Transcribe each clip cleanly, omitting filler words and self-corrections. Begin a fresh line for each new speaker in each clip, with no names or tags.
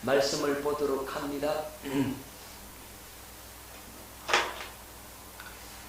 말씀을 보도록 합니다.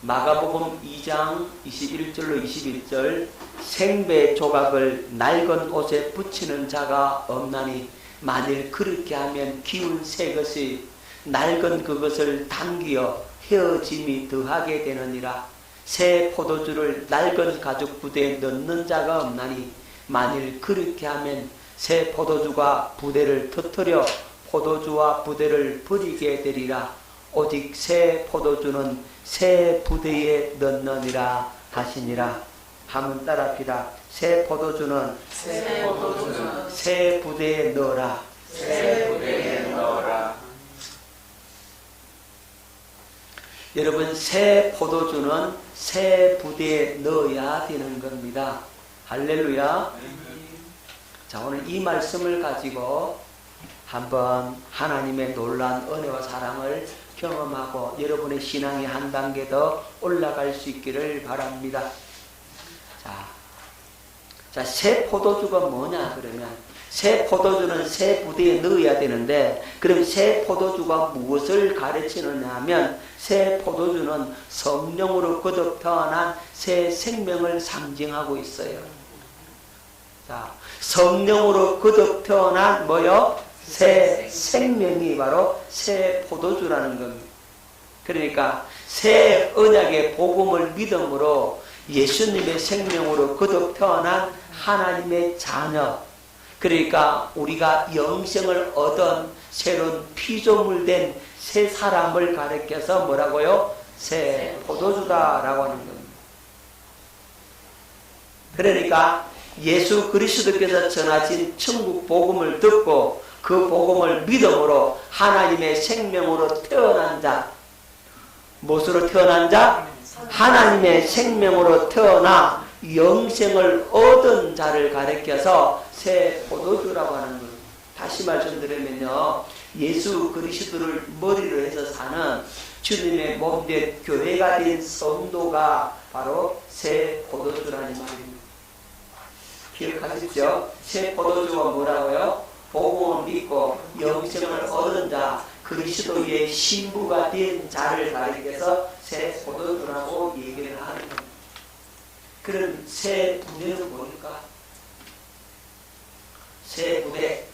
마가복음 2장 21절로 22절 생배 조각을 낡은 옷에 붙이는 자가 없나니 만일 그렇게 하면 기운 새 것이 낡은 그것을 당기어 헤어짐이 더하게 되느니라. 새 포도주를 낡은 가죽 부대에 넣는 자가 없나니 만일 그렇게 하면 새 포도주가 부대를 터뜨려 포도주와 부대를 버리게 되리라. 오직 새 포도주는 새 부대에 넣느니라 하시니라. 한번 따라합시다. 새 포도주는 새 부대에 넣어라.
새 부대에 넣어라.
여러분, 새 포도주는 새 부대에 넣어야 되는 겁니다. 할렐루야. 자, 오늘 이 말씀을 가지고 한번 하나님의 놀라운 은혜와 사랑을 경험하고 여러분의 신앙이 한 단계 더 올라갈 수 있기를 바랍니다. 자, 새 포도주가 뭐냐 그러면 새 포도주는 새 부대에 넣어야 되는데, 그럼 새 포도주가 무엇을 가르치느냐 하면 새 포도주는 성령으로 거듭 태어난 새 생명을 상징하고 있어요. 자, 성령으로 거듭 태어난 뭐요? 새 생명이 바로 새 포도주라는 겁니다. 그러니까 새 언약의 복음을 믿음으로 예수님의 생명으로 거듭 태어난 하나님의 자녀, 그러니까 우리가 영생을 얻은 새로운 피조물된 새 사람을 가리켜서 뭐라고요? 새 포도주다라고 하는 겁니다. 그러니까 예수 그리스도께서 전하신 천국 복음을 듣고 그 복음을 믿음으로 하나님의 생명으로 태어난 자, 무엇으로 태어난 자? 하나님의 생명으로 태어나 영생을 얻은 자를 가리켜서 새 포도주라고 하는 거예요. 다시 말씀드리면요, 예수 그리스도를 머리로 해서 사는 주님의 몸된 교회가 된 성도가 바로 새 포도주라는 말입니다. 기억하십시오. 새 포도주가 뭐라고요? 복음을 믿고 영생을 얻은 자, 그리스도의 신부가 된 자를 가리켜서 새 포도주라고 얘기를 하는 겁니다. 그럼 새 부대는 뭡니까? 새 부대.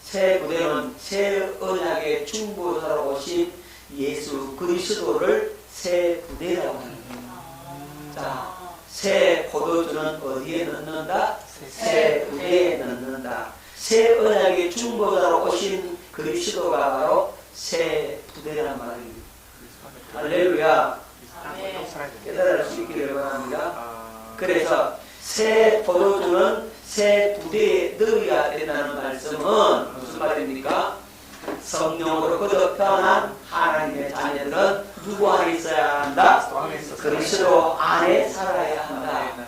새 부대는 새 언약의 중보자로 오신 예수 그리스도를 새 부대라고 하는 겁니다. 자, 새 포도주는 어디에 넣는다? 새 부대에 넣는다. 새 언약의 중보자로 오신 그리스도가 바로 새 부대란 말입니다. 할렐루야. 깨달을 수 있기를 바랍니다. 그래서 새 포도주는 새 부대에 넣어야 된다는 말씀은 무슨 말입니까? 성령으로 거듭 태어난 하나님의 자녀들은 누구 안에 있어야 한다? 그리스도 안에 살아야 한다.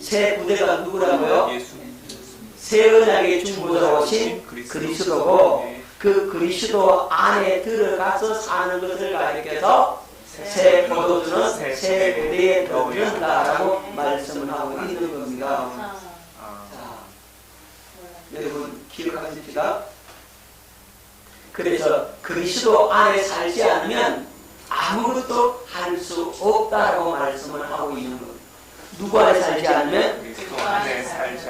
새 부대가 누구라고요? 새 언약의 중보자로 오신 그리스도고, 그 그리스도 안에 들어가서 사는 것을 가리켜서 새 포도주는 새 부대에 넣는다라고 말씀을 하고 있는 겁니다. 자, 여러분 기억하십시다. 그래서 그리스도 안에 살지 않으면 아무것도 할 수 없다라고 말씀을 하고 있는 겁니다. 누구 안에 살지 않으면?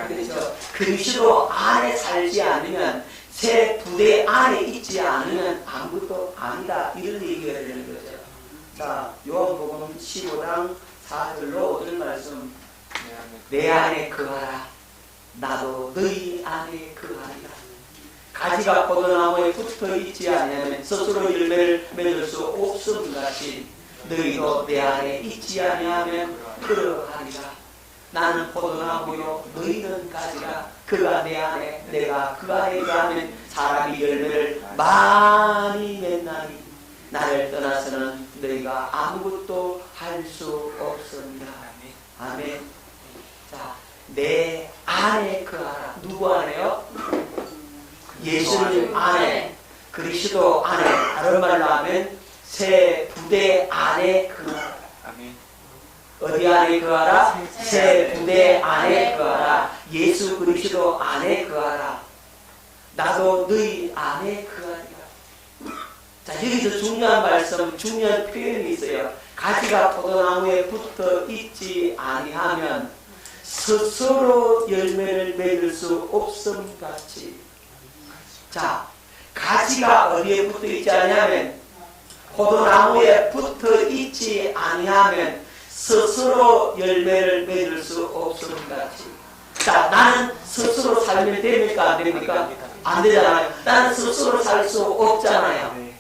그렇죠. 그리스도 안에 살지 않으면, 새 부대 안에 있지 않으면 아무것도 아니다, 이런 얘기가 되는 거죠. 자, 요한복음 15장 4절로 5절 말씀. 내 안에 거하라, 나도 너희 안에 거하리라. 가지가 포도나무에 붙어 있지 아니하면 스스로 열매를 맺을 수 없음 같이 너희도 내 안에 있지 아니하면 그러하리라. 나는 포도나무요 너희는 가지라. 그가 내 안에 내가 그 안에 거하면 사람이 열매를 많이 맺나니 나를 떠나서는 너희가 아무것도 할 수 없습니다. 아멘. 자, 내 안에 거하라. 누구 안에요? 예수님 안에, 그리스도 안에, 다른 말로 하면 새 부대 안에 거하라. 어디 안에 거하라? 새 부대 안에 거하라. 예수 그리스도 안에 거하라. 나도 너희 안에 거하리라. 자, 여기서 중요한 말씀, 중요한 표현이 있어요. 가지가 포도나무에 붙어 있지 아니하면 스스로 열매를 맺을 수 없음 같이. 자, 가지가 어디에 붙어 있지 아니하면, 포도나무에 붙어 있지 아니하면 스스로 열매를 맺을 수 없음 같이. 자, 나는 스스로 살면 됩니까? 안 됩니까? 안 되잖아요. 나는 스스로 살 수 없잖아요.
네.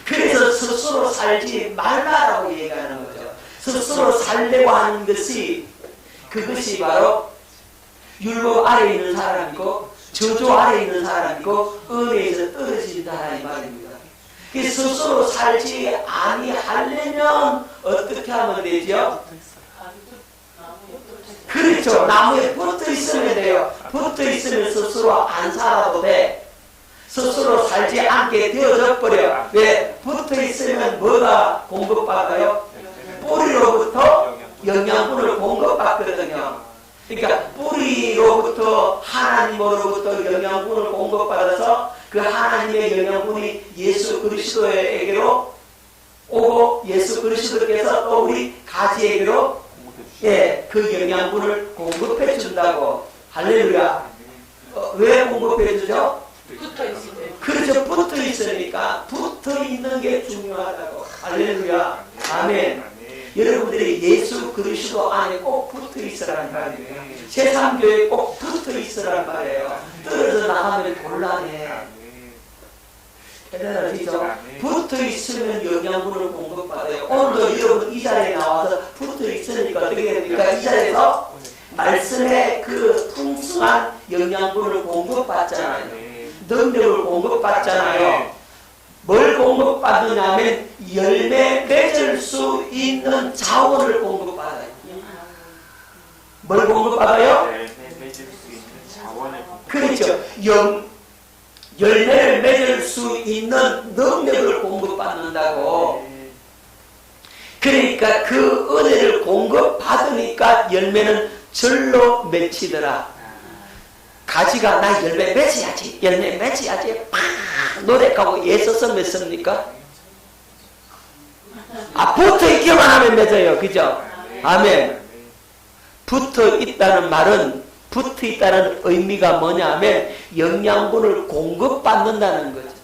그래서 스스로 살지 말라라고 얘기하는 거죠. 스스로 살려고 하는 것이, 그것이 바로 율법 아래에 있는 사람이고 저주 아래에 있는 사람이고 은혜에서 떨어진 사람이 말입니다. 그래서 스스로 살지 아니하려면 어떻게 하면 되죠? 그렇죠. 나무에 붙어 있으면 돼요. 붙어 있으면 스스로 안 살아도 돼. 스스로 살지 않게 되어져 버려. 왜? 붙어 있으면 뭐가 공급받아요? 뿌리로부터 영양분을 공급받거든요. 그러니까 뿌리로부터 하나님으로부터 영양분을 공급받아서 그 하나님의 영양분이 예수 그리스도에게로 오고 예수 그리스도께서 또 우리 가지에게로 그 영양분을 공급해 준다고. 할렐루야. 왜 공급해 주죠?
붙어 있을 때.
그렇죠. 붙어 있으니까 붙어 있는 게 중요하다고. 할렐루야. 아멘. 여러분들이 예수 그리스도 안에 꼭 붙어 있으라는 말이에요. 제3교회에 꼭 붙어 있으라는 말이에요. 떨어져 나가면 곤란해. 대단하시죠? 붙어 있으면 영양분을 공급받아요. 오늘도 여러분 이 자리에 나와서 붙어 있으니까 어떻게 됩니까? 이 자리에서 말씀의 그 풍성한 영양분을 공급받잖아요. 능력을 공급받잖아요. 뭘 공급받느냐면 열매 맺을 수 있는 자원을 공급받아요. 뭘 공급받아요?
열매 맺을 수 있는 자원을
그렇죠. 열매를 맺을 수 있는 능력을 공급받는다고. 그러니까 그 은혜를 공급받으니까 열매는 절로 맺히더라. 가지가 나 열매 맺어야지, 열매 맺어야지 팍 노력하고 애써서 맺습니까? 붙어 있기만 하면 맺어요. 그죠? 아멘. 붙어 있다는 말은, 붙어 있다는 의미가 뭐냐면 영양분을 공급받는다는 거죠.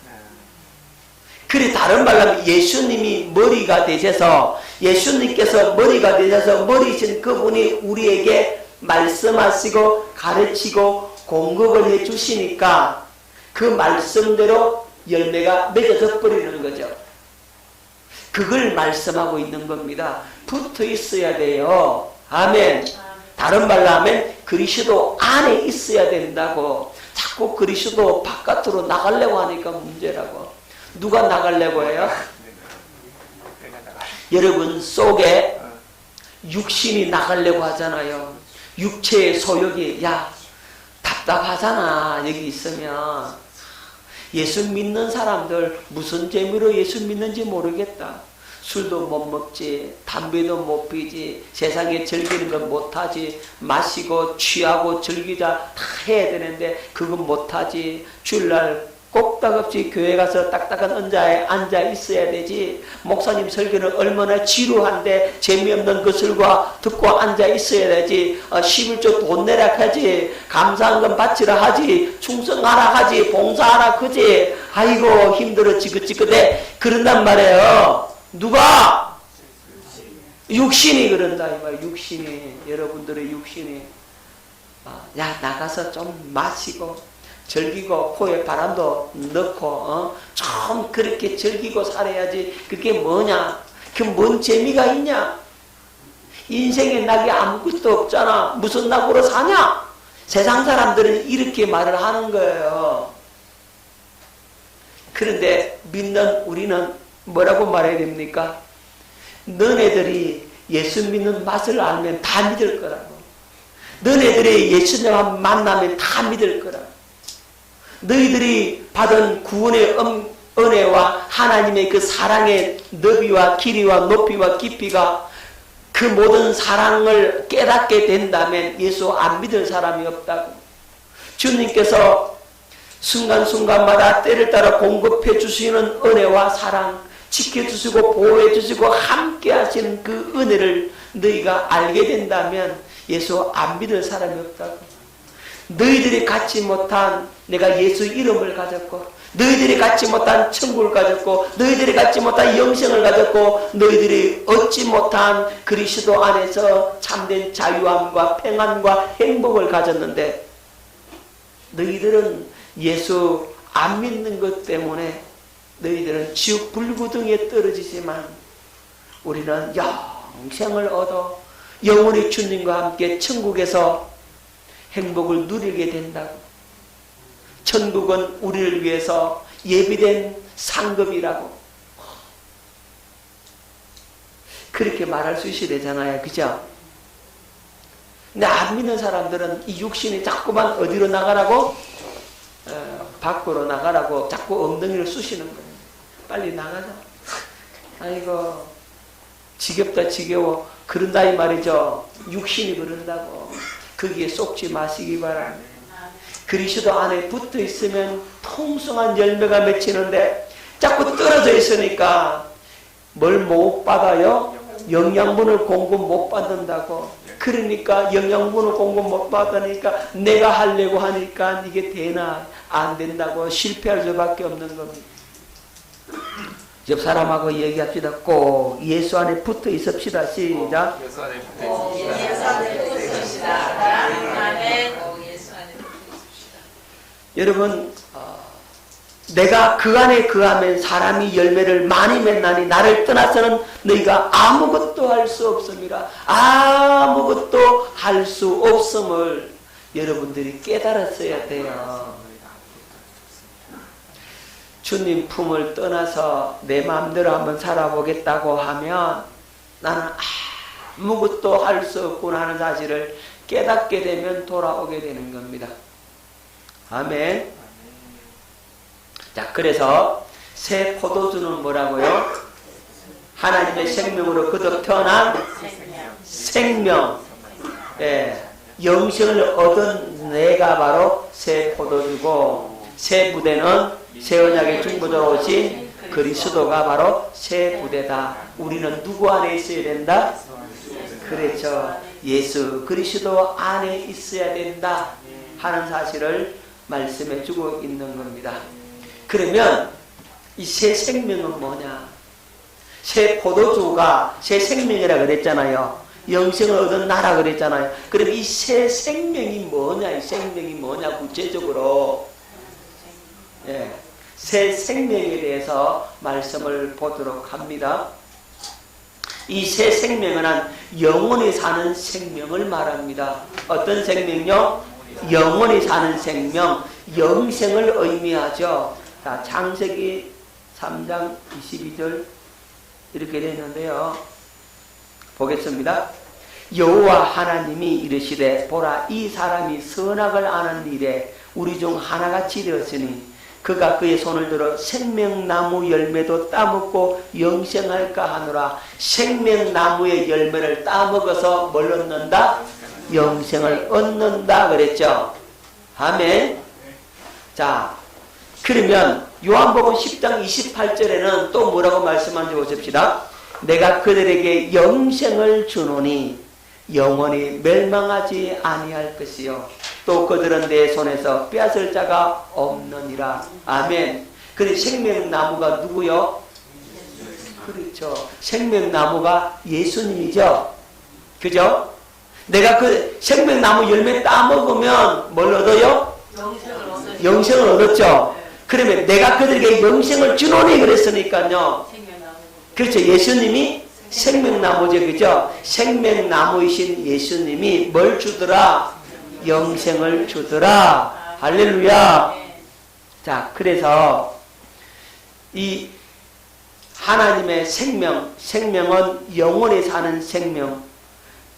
그래, 다른 말로 하면 예수님이 머리가 되셔서, 예수님께서 머리가 되셔서 머리신 그분이 우리에게 말씀하시고 가르치고 공급을 해 주시니까 그 말씀대로 열매가 맺어져 버리는 거죠. 그걸 말씀하고 있는 겁니다. 붙어 있어야 돼요. 아멘. 다른 말로 하면 그리스도 안에 있어야 된다고. 자꾸 그리스도 바깥으로 나가려고 하니까 문제라고. 누가 나가려고 해요? 여러분 속에 육신이 나가려고 하잖아요. 육체의 소욕이, 야 답답하잖아 여기 있으면. 예수 믿는 사람들 무슨 재미로 예수 믿는지 모르겠다. 술도 못 먹지, 담배도 못 피지, 세상에 즐기는 건 못하지, 마시고 취하고 즐기자 다 해야 되는데 그건 못하지. 주일날 꼭딱없이 교회 가서 딱딱한 의자에 앉아 있어야 되지. 목사님 설교는 얼마나 지루한데 재미없는 것을과 듣고 앉아 있어야 되지. 11조 돈 내라 하지, 감사한금 바치라 하지, 충성하라 하지, 봉사하라 그지. 아이고 힘들어 지긋지긋해. 그런단 말이에요. 누가? 육신이 그런다 이 말. 육신이, 여러분들의 육신이 야 나가서 좀 마시고 즐기고 코에 바람도 넣고 좀 그렇게 즐기고 살아야지. 그게 뭐냐? 그 뭔 재미가 있냐? 인생의 낙이 아무것도 없잖아. 무슨 낙으로 사냐? 세상 사람들은 이렇게 말을 하는 거예요. 그런데 믿는 우리는 뭐라고 말해야 됩니까? 너네들이 예수 믿는 맛을 알면 다 믿을 거라고. 너네들이 예수님을 만나면 다 믿을 거라고. 너희들이 받은 구원의 은혜와 하나님의 그 사랑의 너비와 길이와 높이와 깊이가 그 모든 사랑을 깨닫게 된다면 예수 안 믿을 사람이 없다고. 주님께서 순간순간마다 때를 따라 공급해 주시는 은혜와 사랑, 지켜주시고 보호해주시고 함께 하시는 그 은혜를 너희가 알게 된다면 예수 안 믿을 사람이 없다고. 너희들이 갖지 못한 내가 예수 이름을 가졌고, 너희들이 갖지 못한 천국을 가졌고, 너희들이 갖지 못한 영생을 가졌고, 너희들이 얻지 못한 그리스도 안에서 참된 자유함과 평안과 행복을 가졌는데, 너희들은 예수 안 믿는 것 때문에 너희들은 지옥 불구덩이에 떨어지지만 우리는 영생을 얻어 영원히 주님과 함께 천국에서 행복을 누리게 된다고. 천국은 우리를 위해서 예비된 상급이라고. 그렇게 말할 수 있어야 되잖아요. 그죠? 근데 안 믿는 사람들은 이 육신이 자꾸만 어디로 나가라고? 밖으로 나가라고 자꾸 엉덩이를 쑤시는 거예요. 빨리 나가자. 아이고 지겹다 지겨워. 그런다 이 말이죠. 육신이 그런다고. 거기에 쏙지 마시기 바랍니다. 그리스도 안에 붙어 있으면 풍성한 열매가 맺히는데 자꾸 떨어져 있으니까 뭘 못 받아요? 영양분을 공급 못 받는다고. 그러니까 영양분을 공급 못 받으니까 내가 하려고 하니까 이게 되나 안 된다고 실패할 수밖에 없는 겁니다. 옆 사람하고 얘기합시다. 꼭 예수 안에 붙어 있읍시다. 시작.
예수 안에 붙어 있습니다.
예수 안에 붙어 있습니다. 아멘. 예수 안에 붙어 있습니다.
여러분, 내가 그 안에 거하면 사람이 열매를 많이 맺나니 나를 떠나서는 너희가 아무것도 할 수 없음이라. 아무것도 할 수 없음을 여러분들이 깨달았어야 돼요. 주님 품을 떠나서 내 마음대로 한번 살아보겠다고 하면 나는 아무것도 할 수 없구나 하는 사실을 깨닫게 되면 돌아오게 되는 겁니다. 아멘. 자, 그래서 새 포도주는 뭐라고요? 하나님의 생명으로 거듭 태어난 생명. 예, 영생을 얻은 내가 바로 새 포도주고, 새 부대는 새 언약의 중보자로 오신 그리스도가 바로 새 부대다. 우리는 누구 안에 있어야 된다? 그렇죠. 예수 그리스도 안에 있어야 된다 하는 사실을 말씀해 주고 있는 겁니다. 그러면 이 새 생명은 뭐냐? 새 포도주가 새 생명이라 그랬잖아요. 영생을 얻은 나라 그랬잖아요. 그럼 이 새 생명이 뭐냐? 이 생명이 뭐냐? 구체적으로 새 생명에 대해서 말씀을 보도록 합니다. 이 새 생명은 영원히 사는 생명을 말합니다. 어떤 생명요? 영원히 사는 생명, 영생을 의미하죠. 자, 창세기 3장 22절 이렇게 되는데요. 보겠습니다. 여호와 하나님이 이르시되 보라 이 사람이 선악을 아는 일에 우리 중 하나같이 되었으니 그가 그의 손을 들어 생명나무 열매도 따먹고 영생할까 하노라. 생명나무의 열매를 따먹어서 뭘 얻는다? 영생을 얻는다 그랬죠. 아멘. 자, 그러면 요한복음 10장 28절에는 또 뭐라고 말씀한지 보십시다. 내가 그들에게 영생을 주노니 영원히 멸망하지 아니할 것이요 또 그들은 내 손에서 빼앗을 자가 없느니라. 아멘. 그래 생명나무가 누구요? 그렇죠. 생명나무가 예수님이죠. 그죠? 내가 그 생명나무 열매 따먹으면 뭘 얻어요? 영생을 얻었죠. 그러면 내가 그들에게 영생을 주노니 그랬으니까요. 그렇죠. 예수님이 생명나무죠. 그죠? 생명나무이신 예수님이 뭘 주더라? 영생을 주더라. 할렐루야. 자, 그래서 이 하나님의 생명은 영원히 사는 생명,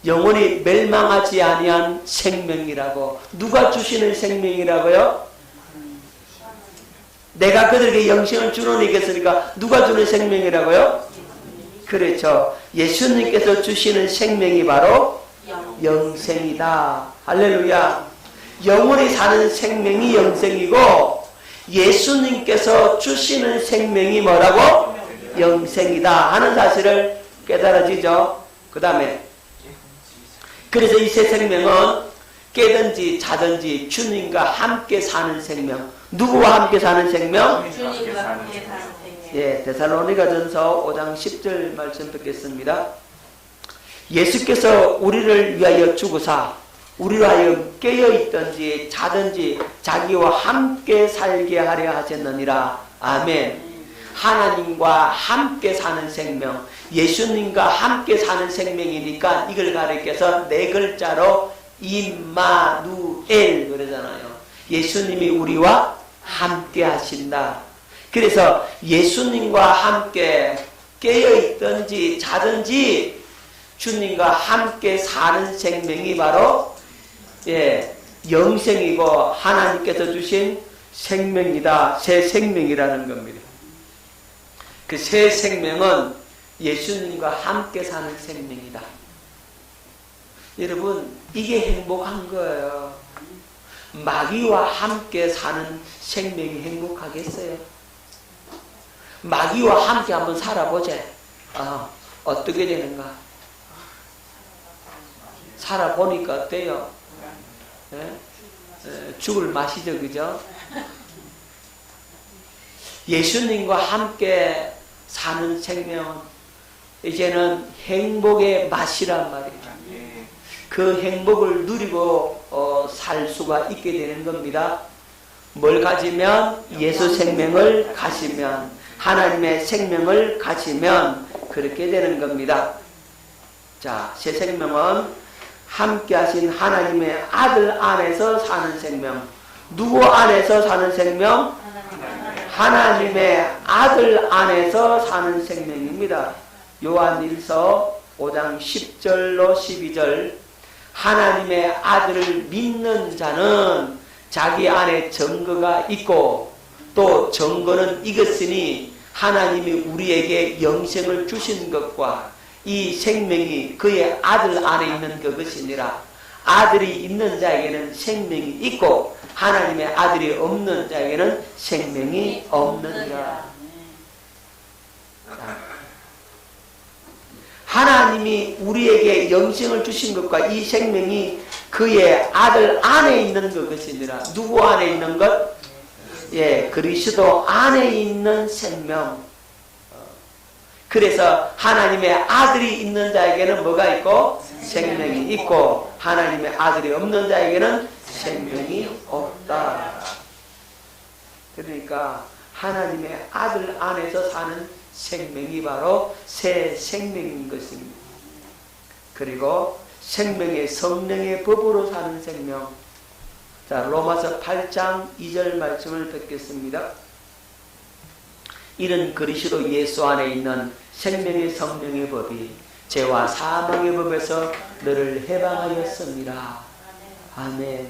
영원히 멸망하지 아니한 생명이라고. 누가 주시는 생명이라고요? 내가 그들에게 영생을 주노니 했으니까 누가 주는 생명이라고요? 그렇죠. 예수님께서 주시는 생명이 바로 영생이다. 할렐루야. 영원히 사는 생명이 영생이고 예수님께서 주시는 생명이 뭐라고? 영생이다 하는 사실을 깨달아지죠. 그 다음에 그래서 이 새 생명은 깨든지 자든지 주님과 함께 사는 생명. 누구와 함께 사는 생명?
주님과 함께 사는 생명.
예, 데살로니가전서 5장 10절 말씀 듣겠습니다. 예수께서 우리를 위하여 죽으사 우리로 하여금 깨어있든지 자든지 자기와 함께 살게 하려 하셨느니라. 아멘. 하나님과 함께 사는 생명, 예수님과 함께 사는 생명이니까 이걸 가리켜서 네 글자로 임마누엘 그러잖아요. 예수님이 우리와 함께 하신다. 그래서 예수님과 함께 깨어있든지 자든지 주님과 함께 사는 생명이 바로 영생이고 하나님께서 주신 생명이다. 새 생명이라는 겁니다. 그 새 생명은 예수님과 함께 사는 생명이다. 여러분, 이게 행복한 거예요. 마귀와 함께 사는 생명이 행복하겠어요? 마귀와 함께 한번 살아보자. 어떻게 되는가? 살아보니까 어때요? 죽을 맛이죠, 그죠? 예수님과 함께 사는 생명은 이제는 행복의 맛이란 말이에요. 그 행복을 누리고 살 수가 있게 되는 겁니다. 뭘 가지면? 예수 생명을 가지면, 하나님의 생명을 가지면 그렇게 되는 겁니다. 자, 새 생명은 함께 하신 하나님의 아들 안에서 사는 생명. 누구 안에서 사는 생명? 하나님의 아들 안에서 사는 생명입니다. 요한일서 5장 10절로 12절 하나님의 아들을 믿는 자는 자기 안에 증거가 있고 또 증거는 이것이니 하나님이 우리에게 영생을 주신 것과 이 생명이 그의 아들 안에 있는 그것이니라. 아들이 있는 자에게는 생명이 있고 하나님의 아들이 없는 자에게는 생명이 없느니라. 하나님이 우리에게 영생을 주신 것과 이 생명이 그의 아들 안에 있는 그것이니라. 누구 안에 있는 것? 그리스도 안에 있는 생명. 그래서 하나님의 아들이 있는 자에게는 뭐가 있고? 생명이 있고 하나님의 아들이 없는 자에게는 생명이 없다. 그러니까 하나님의 아들 안에서 사는 생명이 바로 새 생명인 것입니다. 그리고 생명의 성령의 법으로 사는 생명. 자, 로마서 8장 2절 말씀을 뵙겠습니다. 이는 그리스도 예수 안에 있는 생명의 성령의 법이 죄와 사망의 법에서 너를 해방하였습니다. 아멘.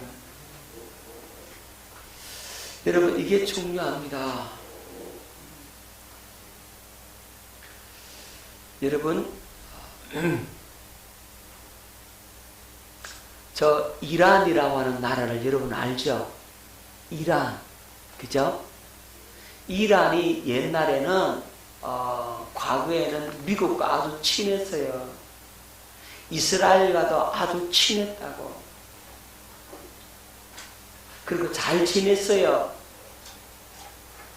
여러분, 이게 중요합니다. 여러분, 저 이란이라고 하는 나라를 여러분 알죠? 이란, 그죠? 이란이 옛날에는 과거에는 미국과 아주 친했어요. 이스라엘과도 아주 친했다고. 그리고 잘 지냈어요.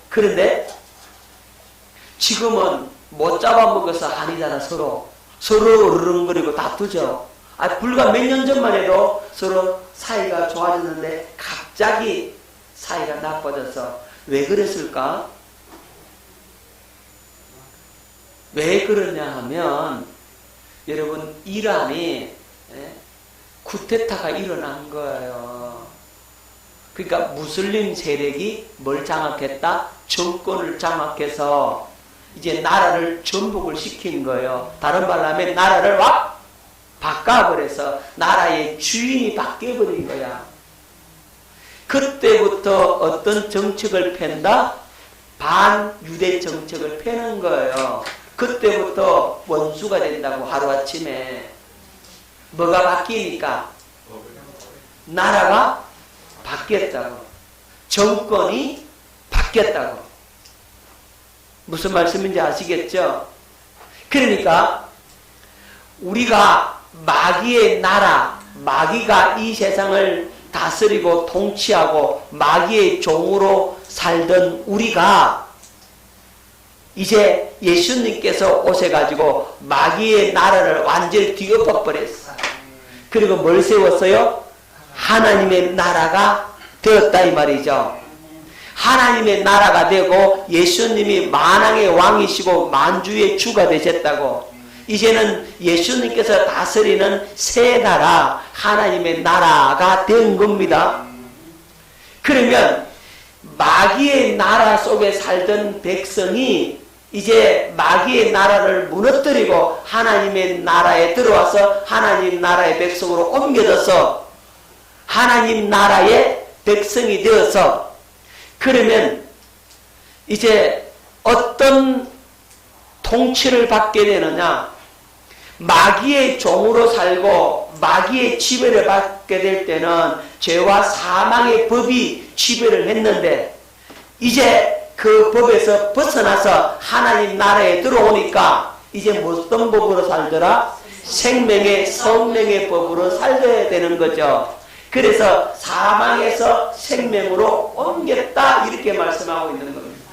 그런데 지금은 못 잡아먹어서 아니잖아. 서로 으르렁거리고 다투죠. 불과 몇 년 전만 해도 서로 사이가 좋아졌는데 갑자기 사이가 나빠져서 왜 그랬을까? 왜 그러냐 하면 여러분, 이란이 쿠데타가 일어난 거예요. 그러니까 무슬림 세력이 뭘 장악했다? 정권을 장악해서 이제 나라를 전복을 시킨 거예요. 다른 말로 하면 나라를 확 바꿔버려서 나라의 주인이 바뀌어버린 거야. 그때부터 어떤 정책을 펜다? 반유대 정책을 펴는 거예요. 그때부터 원수가 된다고. 하루아침에 뭐가 바뀌니까? 나라가 바뀌었다고. 정권이 바뀌었다고. 무슨 말씀인지 아시겠죠? 그러니까 우리가 마귀의 나라, 마귀가 이 세상을 다스리고 통치하고 마귀의 종으로 살던 우리가 이제 예수님께서 오셔가지고 마귀의 나라를 완전히 뒤엎어 버렸어. 그리고 뭘 세웠어요? 하나님의 나라가 되었다 이 말이죠. 하나님의 나라가 되고 예수님이 만왕의 왕이시고 만주의 주가 되셨다고. 이제는 예수님께서 다스리는 새 나라, 하나님의 나라가 된 겁니다. 그러면 마귀의 나라 속에 살던 백성이 이제 마귀의 나라를 무너뜨리고 하나님의 나라에 들어와서 하나님 나라의 백성으로 옮겨져서 하나님 나라의 백성이 되어서, 그러면 이제 어떤 통치를 받게 되느냐? 마귀의 종으로 살고 마귀의 지배를 받게 될 때는 죄와 사망의 법이 지배를 했는데, 이제 그 법에서 벗어나서 하나님 나라에 들어오니까 이제 어떤 법으로 살더라? 생명의 성령의 법으로 살아야 되는 거죠. 그래서 사망에서 생명으로 옮겼다 이렇게 말씀하고 있는 겁니다.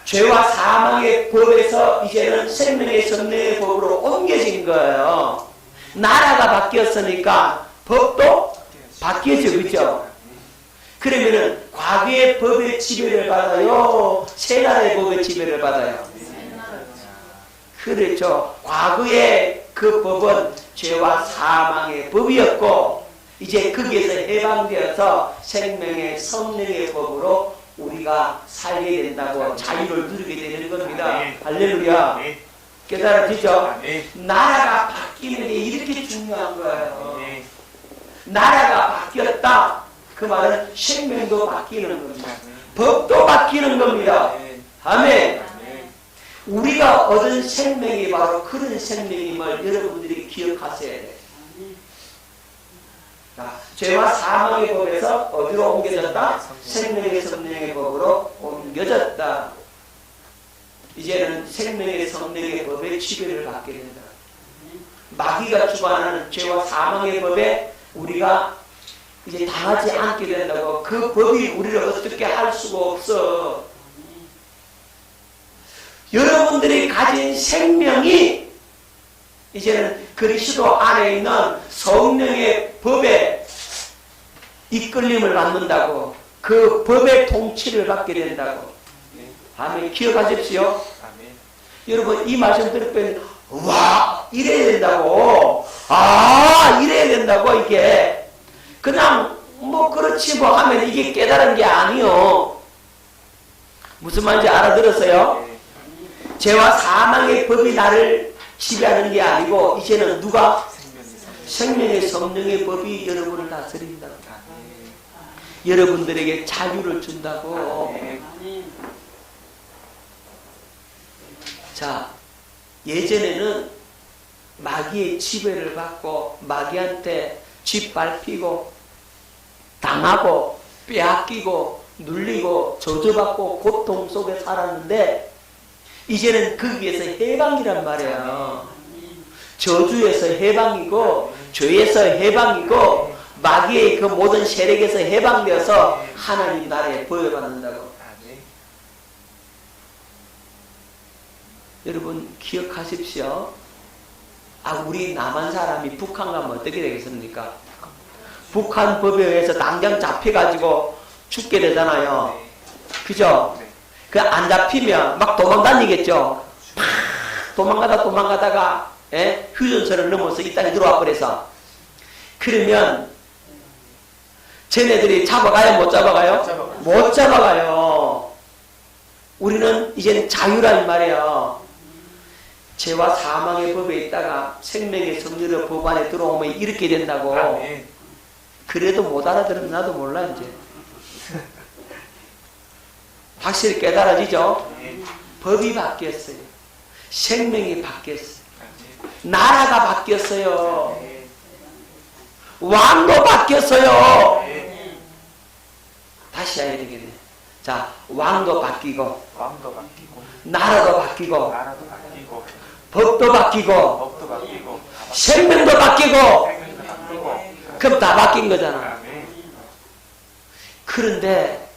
죄와 사망의 법에서 이제는 생명의 성령의 법으로 옮겨진 거예요. 나라가 바뀌었으니까 법도 바뀌어져, 그죠? 그러면은 과거의 법의 지배를 받아요? 새 나라의 법의 지배를 받아요? 그렇죠. 과거의 그 법은 죄와 사망의 법이었고 이제 거기에서 해방되어서 생명의 성령의 법으로 우리가 살게 된다고 자유를 누리게 되는 겁니다. 할렐루야. 깨달아지죠? 나라가 바뀌는 게 이렇게 중요한 거예요. 나라가 바뀌었다. 그 말은 생명도 바뀌는 겁니다. 법도 바뀌는 겁니다. 아멘. 우리가 얻은 생명이 바로 그런 생명임을 여러분들이 기억하셔야 돼요. 죄와 사망의 법에서 어디로 옮겨졌다? 생명의 성령의 법으로 옮겨졌다. 이제는 생명의 성령의 법에 지배를 받게 된다. 마귀가 주관하는 죄와 사망의 법에 우리가 이제 당하지 않게 된다고. 그 법이 우리를 어떻게 할 수가 없어. 여러분들이 가진 생명이 이제는 그리스도 안에 있는 성령의 법에 이끌림을 받는다고. 그 법의 통치를 받게 된다고. 아멘. 기억하십시오.
아멘.
여러분 이 말씀 들을 때는 와 이래야 된다고. 아 이래야 된다고. 이게 그냥 뭐 그렇지 뭐 하면 이게 깨달은 게 아니요. 무슨 말인지 알아들었어요? 죄와 사망의 법이 나를 지배하는 게 아니고 이제는 누가? 생명의 성령의 법이 여러분을 다스린다고. 여러분들에게 자유를 준다고. 자, 예전에는 마귀의 지배를 받고 마귀한테 짓밟히고 당하고 빼앗기고 눌리고 저주받고 고통 속에 살았는데 이제는 거기에서 해방이란 말이에요. 저주에서 해방이고 죄에서 해방이고 마귀의 그 모든 세력에서 해방되어서 하나님 나라에 보여받는다고. 여러분 기억하십시오. 우리 남한 사람이 북한 가면 어떻게 되겠습니까? 북한 법에 의해서 당장 잡혀가지고 죽게 되잖아요. 그죠? 그 안 잡히면 막 도망다니겠죠. 팍 도망가다가 휴전선을 넘어서 이 땅에 들어와 버려서. 그러면 쟤네들이 잡아가요? 못 잡아가요? 못 잡아가요. 우리는 이제는 자유란 말이에요. 죄와 사망의 법에 있다가 생명의 성령의 법 안에 들어오면 이렇게 된다고. 그래도 못 알아들으면 나도 몰라 이제. 확실히 깨달아지죠? 법이 바뀌었어요. 생명이 바뀌었어요. 나라가 바뀌었어요. 왕도 바뀌었어요. 다시 해야 되겠네. 자, 왕도 바뀌고,
왕도 바뀌고,
나라도 바뀌고,
나라도 바뀌고,
법도 바뀌고,
법도 바뀌고,
생명도 바뀌고,
생명도 바뀌고.
그럼 다 바뀐 거잖아.
아멘.
그런데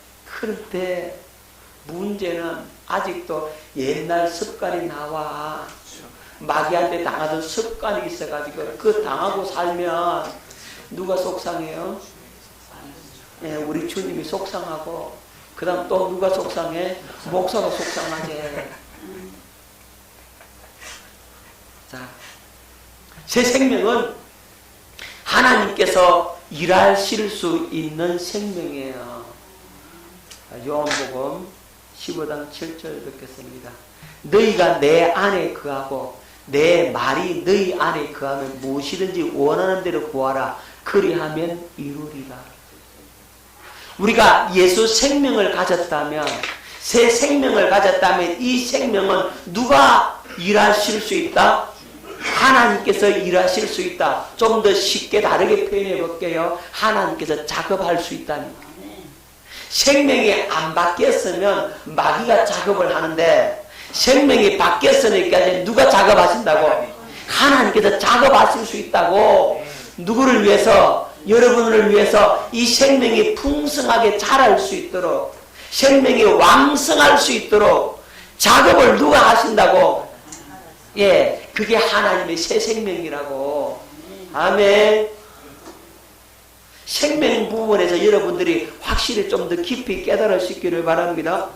문제는 아직도 옛날 습관이 나와. 마귀한테 당하던 습관이 있어가지고 그 당하고 살면 누가 속상해요? 예, 우리 주님이 속상하고 그 다음 또 누가 속상해? 목사가 속상하지. 자, 새 생명은 하나님께서 일하실 수 있는 생명이에요. 요한복음 15장 7절 듣겠습니다. 너희가 내 안에 거하고 내 말이 너희 안에 거하면 무엇이든지 원하는 대로 구하라. 그리하면 이루리라. 우리가 예수 생명을 가졌다면, 새 생명을 가졌다면 이 생명은 누가 일하실 수 있다? 하나님께서 일하실 수 있다. 좀 더 쉽게 다르게 표현해 볼게요. 하나님께서 작업할 수 있다니. 생명이 안 바뀌었으면 마귀가 작업을 하는데 생명이 바뀌었으니까 이제 누가 작업하신다고? 하나님께서 작업하실 수 있다고. 누구를 위해서? 여러분을 위해서 이 생명이 풍성하게 자랄 수 있도록, 생명이 왕성할 수 있도록 작업을 누가 하신다고? 예, 그게 하나님의 새 생명이라고. 아멘. 생명 부분에서 여러분들이 확실히 좀 더 깊이 깨달을 수 있기를 바랍니다.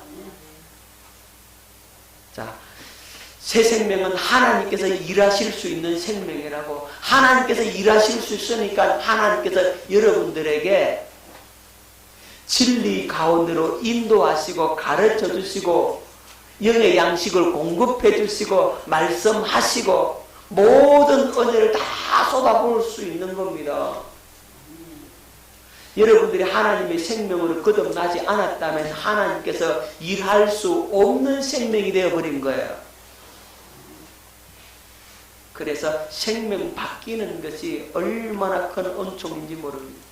자, 새 생명은 하나님께서 일하실 수 있는 생명이라고. 하나님께서 일하실 수 있으니까 하나님께서 여러분들에게 진리 가운데로 인도하시고 가르쳐 주시고 영의 양식을 공급해 주시고 말씀하시고 모든 은혜를 다 쏟아부을 수 있는 겁니다. 여러분들이 하나님의 생명으로 거듭나지 않았다면 하나님께서 일할 수 없는 생명이 되어버린 거예요. 그래서 생명 바뀌는 것이 얼마나 큰 은총인지 모릅니다.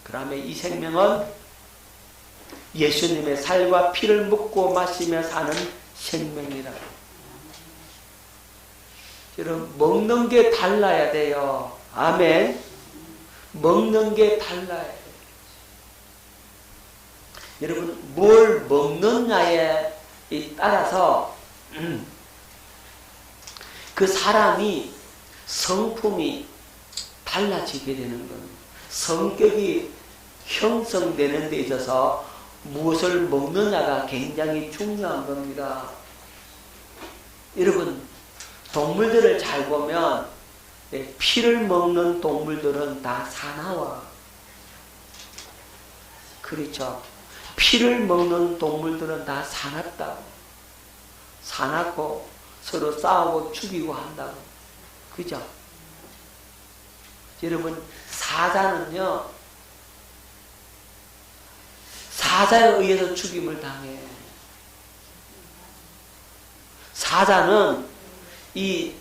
그러면 이 생명은 예수님의 살과 피를 먹고 마시며 사는 생명이라. 여러분, 먹는 게 달라야 돼요. 아멘. 먹는 게 달라야 돼요. 여러분, 뭘 먹느냐에 따라서 그 사람이 성품이 달라지게 되는 겁니다. 성격이 형성되는 데 있어서 무엇을 먹느냐가 굉장히 중요한 겁니다. 여러분, 동물들을 잘 보면 피를 먹는 동물들은 다 사나워. 그렇죠. 피를 먹는 동물들은 다 사납다고. 사납고 서로 싸우고 죽이고 한다고. 그죠? 여러분, 사자는요, 사자에 의해서 죽임을 당해. 사자는 이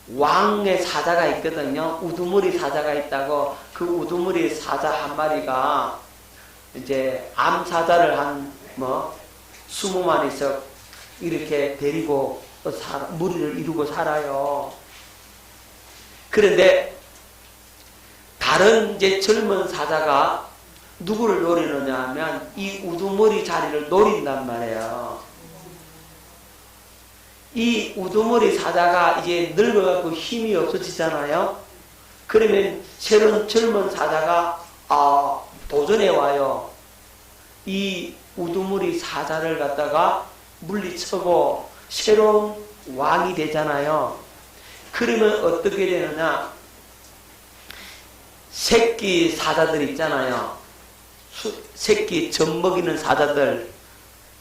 왕의 사자가 있거든요. 우두머리 사자가 있다고. 그 우두머리 사자 한 마리가 이제 암사자를 한 20마리씩 이렇게 데리고 무리를 이루고 살아요. 그런데 다른 이제 젊은 사자가 누구를 노리느냐 하면 이 우두머리 자리를 노린단 말이에요. 이 우두머리 사자가 이제 늙어갖고 힘이 없어지잖아요. 그러면 새로운 젊은 사자가 도전해 와요. 이 우두머리 사자를 갖다가 물리치고 새로운 왕이 되잖아요. 그러면 어떻게 되느냐? 새끼 사자들 있잖아요. 새끼 젖 먹이는 사자들,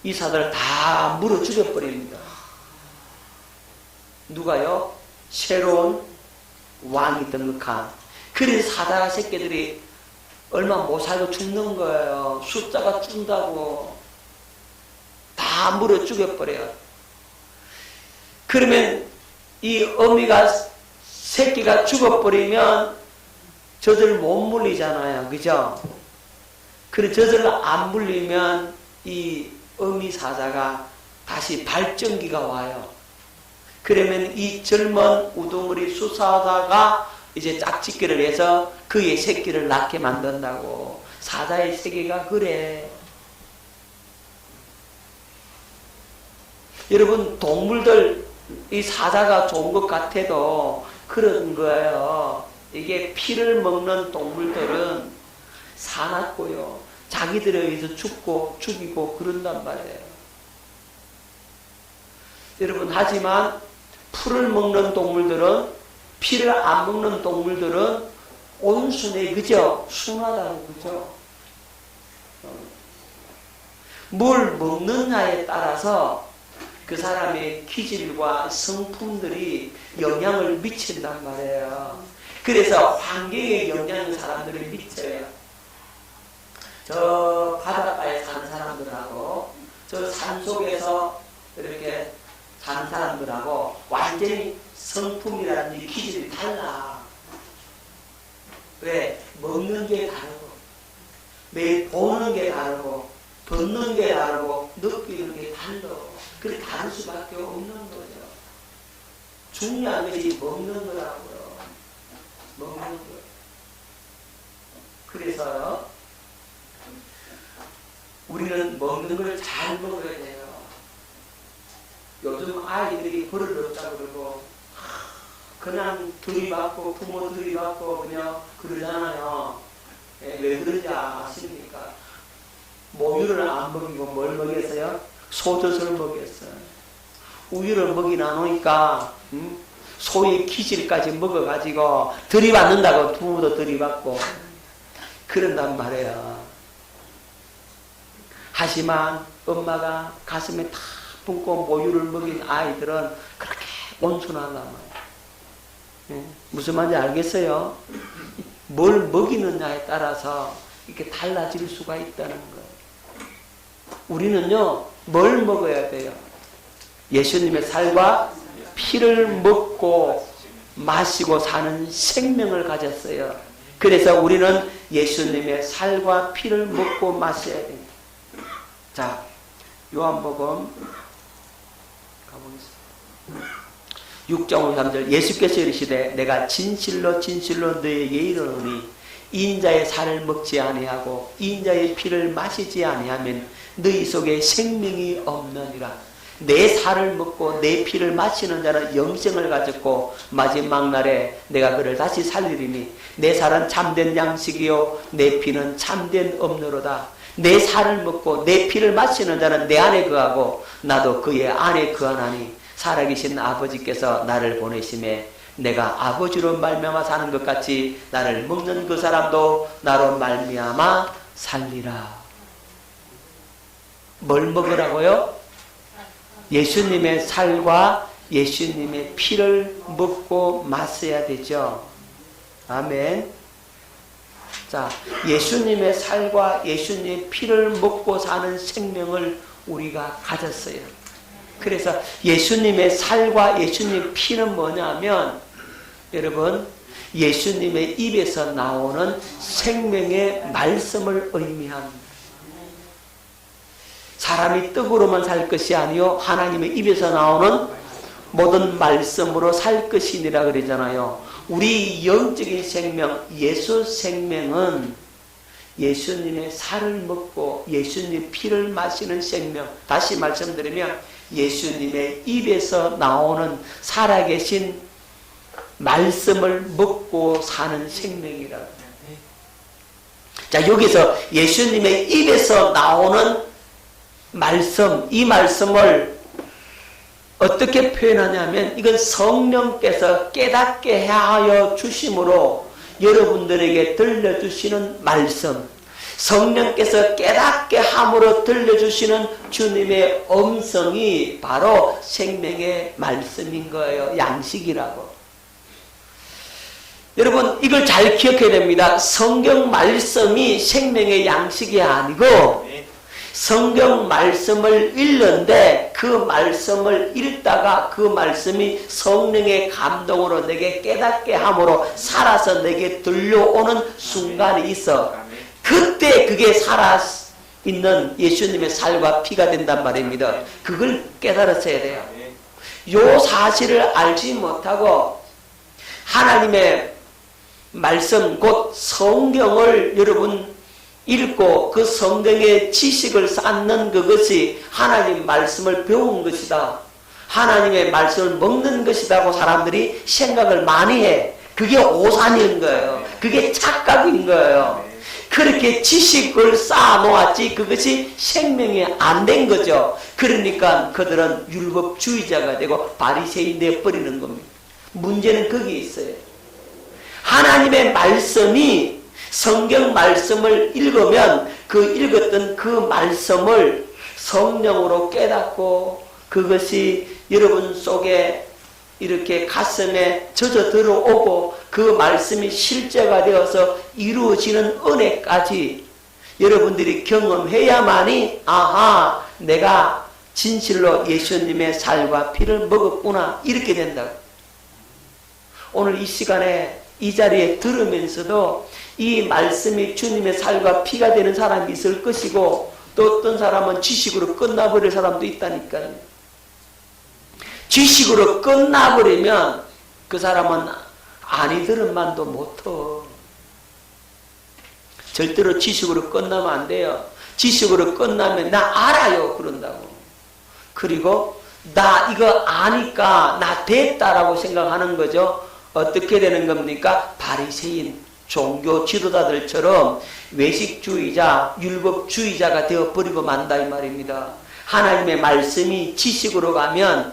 이 사자를 다 물어 죽여버립니다. 누가요? 새로운 왕이 등극한. 그래서 사자 새끼들이 얼마 못 살고 죽는 거예요. 숫자가 준다고. 다 물어 죽여버려요. 그러면 이 어미가 새끼가 죽어버리면 저들 못 물리잖아요. 그죠? 그래 젖을 안 물리면 이 어미사자가 다시 발정기가 와요. 그러면 이 젊은 우두머리 수사자가 이제 짝짓기를 해서 그의 새끼를 낳게 만든다고. 사자의 세계가 그래. 여러분 동물들 이 사자가 좋은 것 같아도 그런 거예요. 이게 피를 먹는 동물들은 사납고요. 자기들에 의해서 죽이고 그런단 말이에요. 여러분 하지만 풀을 먹는 동물들은 피를 안 먹는 동물들은 온순해 그죠? 순하다고 그죠? 뭘 먹느냐에 따라서 그 사람의 기질과 성품들이 영향을 미친단 말이에요. 그래서 환경에 영향을 사람들이 미쳐요. 저 바닷가에 사는 사람들하고 저 산속에서 이렇게 사는 사람들하고 완전히 성품이라든지 기질이 달라. 왜? 먹는 게 다르고 매일 보는 게 다르고 듣는 게 다르고 느끼는 게 달라. 그렇게 다를 수밖에 없는 거죠. 중요한 것이 먹는 거라고요. 먹는 거. 그래서 우리는 먹는 걸 잘 먹어야 돼요. 요즘 아이들이 버릇 없다고 그러고 그냥 들이받고 부모 들이받고 그냥 그러잖아요. 왜 그러지 아십니까? 모유를 안 먹이고 뭘 먹였어요? 소젖을 먹였어요. 우유를 먹이나 놓으니까 소의 기질까지 먹어가지고 들이받는다고 부모도 들이받고 그런단 말이에요. 하지만 엄마가 가슴에 다 품고 모유를 먹인 아이들은 그렇게 온순하단 말이에요. 무슨 말인지 알겠어요? 뭘 먹이느냐에 따라서 이렇게 달라질 수가 있다는 거예요. 우리는요, 뭘 먹어야 돼요? 예수님의 살과 피를 먹고 마시고 사는 생명을 가졌어요. 그래서 우리는 예수님의 살과 피를 먹고 마셔야 됩니다. 자, 요한복음 가보겠습니다. 6장 53절 예수께서 이르시되 내가 진실로 진실로 너희에게 이르노니 인자의 살을 먹지 아니하고 인자의 피를 마시지 아니하면 너희 속에 생명이 없느니라. 내 살을 먹고 내 피를 마시는 자는 영생을 가졌고 마지막 날에 내가 그를 다시 살리리니 내 살은 참된 양식이요 내 피는 참된 음료로다. 내 살을 먹고 내 피를 마시는 자는 내 안에 거하고 나도 그의 안에 거하나니 살아계신 아버지께서 나를 보내심에 내가 아버지로 말미암아 사는 것 같이 나를 먹는 그 사람도 나로 말미암아 살리라. 뭘 먹으라고요? 예수님의 살과 예수님의 피를 먹고 마셔야 되죠. 아멘. 자, 예수님의 살과 예수님의 피를 먹고 사는 생명을 우리가 가졌어요. 그래서 예수님의 살과 예수님의 피는 뭐냐면 여러분 예수님의 입에서 나오는 생명의 말씀을 의미합니다. 사람이 떡으로만 살 것이 아니요 하나님의 입에서 나오는 모든 말씀으로 살 것이니라 그러잖아요. 우리 영적인 생명, 예수 생명은 예수님의 살을 먹고 예수님의 피를 마시는 생명. 다시 말씀드리면 예수님의 입에서 나오는 살아계신 말씀을 먹고 사는 생명이라. 자, 여기서 예수님의 입에서 나오는 말씀, 이 말씀을 어떻게 표현하냐면 이건 성령께서 깨닫게 하여 주심으로 여러분들에게 들려주시는 말씀, 성령께서 깨닫게 함으로 들려주시는 주님의 음성이 바로 생명의 말씀인 거예요. 양식이라고. 여러분 이걸 잘 기억해야 됩니다. 성경 말씀이 생명의 양식이 아니고 성경 말씀을 읽는데 그 말씀을 읽다가 그 말씀이 성령의 감동으로 내게 깨닫게 함으로 살아서 내게 들려오는 순간이 있어. 그때 그게 살아 있는 예수님의 살과 피가 된단 말입니다. 그걸 깨달았어야 돼요. 요 사실을 알지 못하고 하나님의 말씀 곧 성경을 여러분 읽고 그 성경의 지식을 쌓는 그것이 하나님 말씀을 배운 것이다. 하나님의 말씀을 먹는 것이라고 사람들이 생각을 많이 해. 그게 오산인 거예요. 그게 착각인 거예요. 그렇게 지식을 쌓아놓았지 그것이 생명이 안 된 거죠. 그러니까 그들은 율법주의자가 되고 바리새인 되어버리는 겁니다. 문제는 거기에 있어요. 하나님의 말씀이 성경 말씀을 읽으면 그 읽었던 그 말씀을 성령으로 깨닫고 그것이 여러분 속에 이렇게 가슴에 젖어 들어오고 그 말씀이 실제가 되어서 이루어지는 은혜까지 여러분들이 경험해야만이 아하 내가 진실로 예수님의 살과 피를 먹었구나 이렇게 된다고. 오늘 이 시간에 이 자리에 들으면서도 이 말씀이 주님의 살과 피가 되는 사람이 있을 것이고 또 어떤 사람은 지식으로 끝나버릴 사람도 있다니까요. 지식으로 끝나버리면 그 사람은 아니 들은 만도 못해. 절대로 지식으로 끝나면 안 돼요. 지식으로 끝나면 나 알아요 그런다고. 그리고 나 이거 아니까 나 됐다라고 생각하는 거죠. 어떻게 되는 겁니까? 바리새인 종교 지도자들처럼 외식주의자, 율법주의자가 되어버리고 만다 이 말입니다. 하나님의 말씀이 지식으로 가면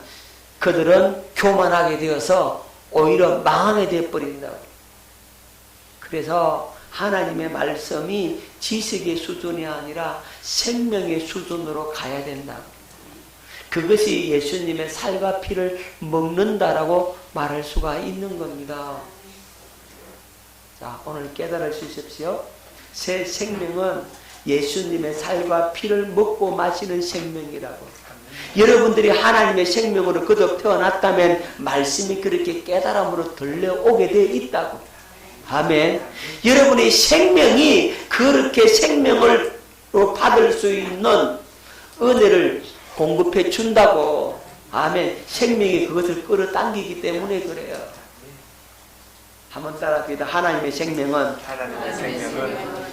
그들은 교만하게 되어서 오히려 망하게 되어버린다고. 그래서 하나님의 말씀이 지식의 수준이 아니라 생명의 수준으로 가야 된다고. 그것이 예수님의 살과 피를 먹는다라고 말할 수가 있는 겁니다. 자, 오늘 깨달을 수 있으십시오. 새 생명은 예수님의 살과 피를 먹고 마시는 생명이라고. 여러분들이 하나님의 생명으로 거듭 태어났다면 말씀이 그렇게 깨달음으로 들려오게 되어 있다고. 아멘. 여러분의 생명이 그렇게 생명을 받을 수 있는 은혜를 공급해 준다고. 아멘. 생명이 그것을 끌어당기기 때문에 그래요. 한번 따라합니다. 하나님의 생명은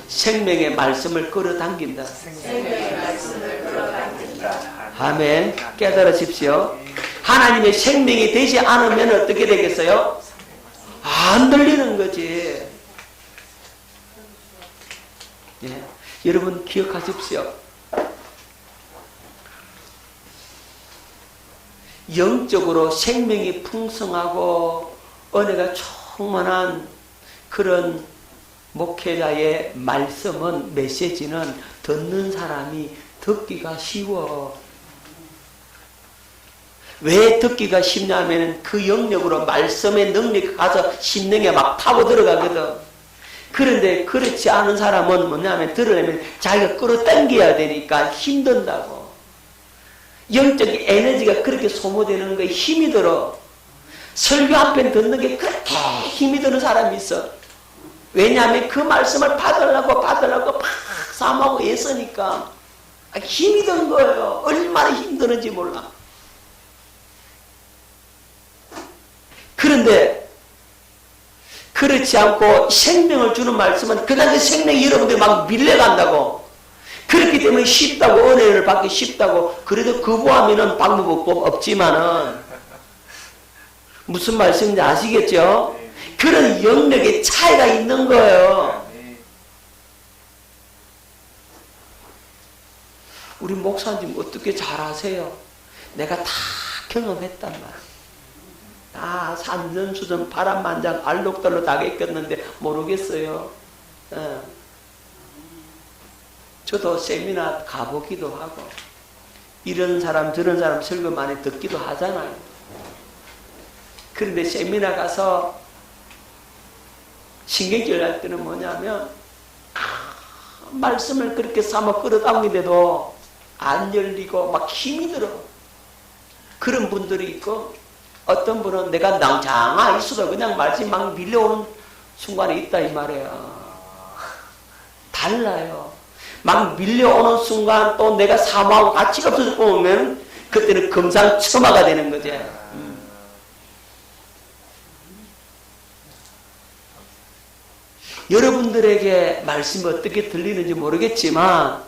생명의 말씀을 끌어당긴다. 아멘. 깨달으십시오. 하나님의 생명이 되지 않으면 어떻게 되겠어요? 안 들리는 거지. 예. 여러분 기억하십시오. 영적으로 생명이 풍성하고 은혜가 충만한 그런 목회자의 말씀은 메시지는 듣는 사람이 듣기가 쉬워. 왜 듣기가 쉽냐면 그 영역으로 말씀의 능력이 가서 심령에 막 타고 들어가거든. 그런데 그렇지 않은 사람은 뭐냐면 들으려면 자기가 끌어당겨야 되니까 힘든다고. 영적인 에너지가 그렇게 소모되는 거에 힘이 들어. 설교 한 편 듣는 게 그렇게 힘이 드는 사람이 있어. 왜냐하면 그 말씀을 받으려고 막 삼하고 애쓰니까 힘이 든 거예요. 얼마나 힘드는지 몰라. 그런데 그렇지 않고 생명을 주는 말씀은 그냥 그 생명이 여러분들이 막 밀려간다고. 그렇기 때문에 쉽다고, 은혜를 받기 쉽다고. 그래도 거부하면은 방법 없지만은 무슨 말씀인지 아시겠죠? 그런 영역의 차이가 있는 거예요. 우리 목사님 어떻게 잘 아세요? 내가 다 경험했단 말이에요. 다 산전수전 바람만장 알록달록 다 겪었는데 모르겠어요. 저도 세미나 가보기도 하고 이런 사람 저런 사람 설교 많이 듣기도 하잖아요. 그런데 세미나 가서 신경질 날 때는 뭐냐면 말씀을 그렇게 삼아 끌어당기는데도 안 열리고 막 힘이 들어. 그런 분들이 있고 어떤 분은 내가 낭장아 있어도 그냥 말씀이 막 밀려오는 순간이 있다 이 말이에요. 다 달라요. 막 밀려오는 순간 또 내가 사모하고 가치가 없어져 보면 그때는 금상첨화가 되는 거죠. 여러분들에게 말씀이 어떻게 들리는지 모르겠지만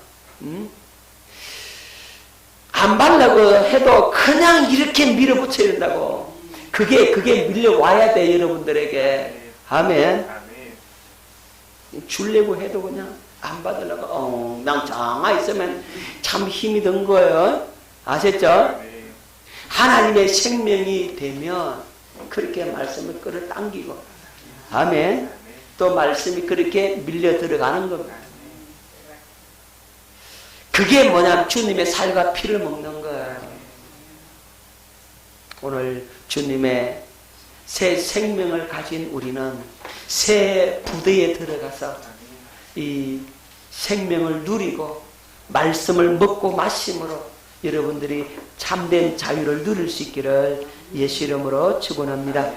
안 바르려고 해도 그냥 이렇게 밀어붙여야 된다고. 그게 밀려와야 돼, 여러분들에게. 아멘. 주려고 해도 그냥 안 받으려고 엉당장아 있으면 참 힘이 든 거예요. 아셨죠? 하나님의 생명이 되면 그렇게 말씀을 끌어당기고, 아멘. 또 말씀이 그렇게 밀려 들어가는 겁니다. 그게 뭐냐면 주님의 살과 피를 먹는 거예요. 오늘 주님의 새 생명을 가진 우리는 새 부대에 들어가서 이 생명을 누리고 말씀을 먹고 마심으로 여러분들이 참된 자유를 누릴 수 있기를 예수 이름으로 축원합니다.